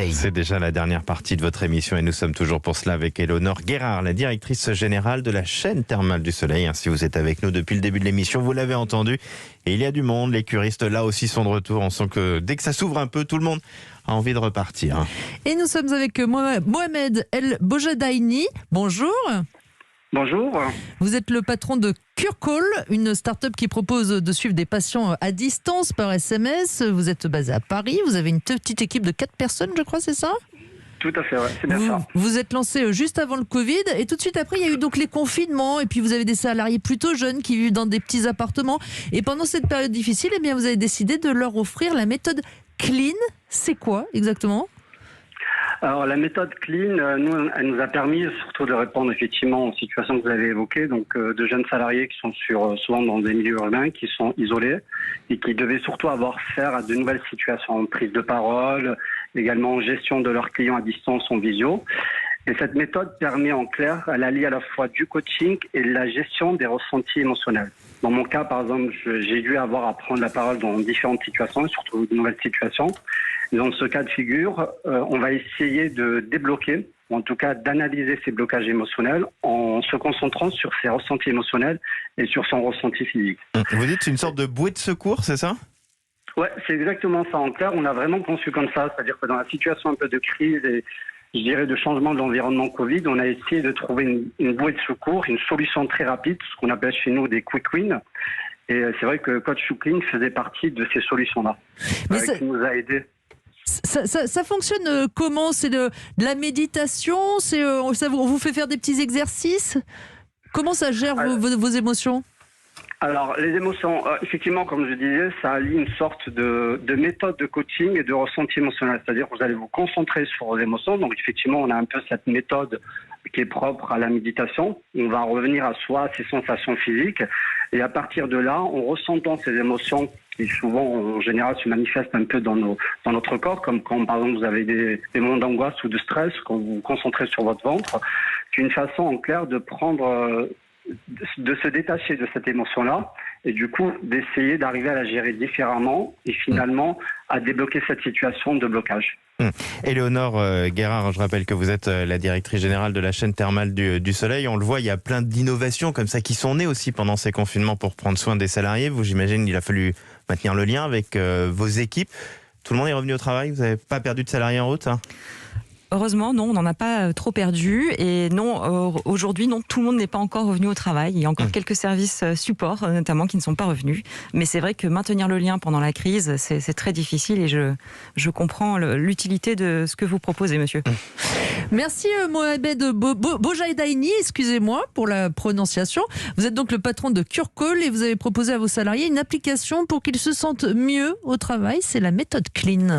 Soleil. C'est déjà la dernière partie de votre émission et nous sommes toujours pour cela avec Éléonore Guérard, la directrice générale de la chaîne thermale du Soleil. Si vous êtes avec nous depuis le début de l'émission, vous l'avez entendu. Et il y a du monde, les curistes là aussi sont de retour. On sent que dès que ça s'ouvre un peu, tout le monde a envie de repartir. Et nous sommes avec Mohamed El Bojadaini. Bonjour. Bonjour. Vous êtes le patron de CureCall, une start-up qui propose de suivre des patients à distance par SMS. Vous êtes basé à Paris, vous avez une petite équipe de 4 personnes, je crois, c'est ça ? Tout à fait, ouais, c'est bien ça. Vous êtes lancé juste avant le Covid et tout de suite après, il y a eu donc les confinements et puis vous avez des salariés plutôt jeunes qui vivent dans des petits appartements. Et pendant cette période difficile, eh bien, vous avez décidé de leur offrir la méthode Clean. C'est quoi exactement ? Alors la méthode Clean, elle nous a permis surtout de répondre effectivement aux situations que vous avez évoquées, donc de jeunes salariés qui sont souvent dans des milieux urbains, qui sont isolés et qui devaient surtout avoir affaire à de nouvelles situations, prise de parole, également gestion de leurs clients à distance en visio. Et cette méthode permet en clair, elle allie à la fois du coaching et de la gestion des ressentis émotionnels. Dans mon cas, par exemple, j'ai dû avoir à prendre la parole dans différentes situations, surtout de nouvelles situations. Dans ce cas de figure, on va essayer de débloquer, ou en tout cas d'analyser ces blocages émotionnels en se concentrant sur ses ressentis émotionnels et sur son ressenti physique. Vous dites une sorte de bouée de secours, c'est ça ? Ouais, c'est exactement ça. En clair, on a vraiment conçu comme ça, c'est-à-dire que dans la situation un peu de crise et je dirais de changement de l'environnement Covid, on a essayé de trouver une bouée de secours, une solution très rapide, ce qu'on appelle chez nous des quick wins. Et c'est vrai que Coach Clean faisait partie de ces solutions-là, qui nous a aidés. Ça fonctionne comment ? C'est de la méditation ? On vous fait faire des petits exercices ? Comment ça gère vos émotions ? Alors, les émotions, effectivement, comme je disais, ça allie une sorte de méthode de coaching et de ressenti émotionnel. C'est-à-dire que vous allez vous concentrer sur vos émotions. Donc, effectivement, on a un peu cette méthode qui est propre à la méditation. On va revenir à soi, à ses sensations physiques. Et à partir de là, en ressentant ces émotions qui souvent, en général, se manifestent un peu dans notre corps, comme quand, par exemple, vous avez des moments d'angoisse ou de stress, quand vous vous concentrez sur votre ventre, c'est une façon, en clair, de prendre... de se détacher de cette émotion-là et du coup d'essayer d'arriver à la gérer différemment et finalement à débloquer cette situation de blocage. Éléonore Guérard, je rappelle que vous êtes la directrice générale de la chaîne thermale du Soleil. On le voit, il y a plein d'innovations comme ça qui sont nées aussi pendant ces confinements pour prendre soin des salariés. Vous, j'imagine, il a fallu maintenir le lien avec vos équipes. Tout le monde est revenu au travail ? Vous n'avez pas perdu de salariés en route ? Heureusement, non, on n'en a pas trop perdu. Et non, aujourd'hui, non, tout le monde n'est pas encore revenu au travail. Il y a encore quelques services support, notamment, qui ne sont pas revenus. Mais c'est vrai que maintenir le lien pendant la crise, c'est très difficile. Et je comprends l'utilité de ce que vous proposez, monsieur. Merci Mohamed Bojadaini, excusez-moi pour la prononciation. Vous êtes donc le patron de CureCall et vous avez proposé à vos salariés une application pour qu'ils se sentent mieux au travail. C'est la méthode Clean.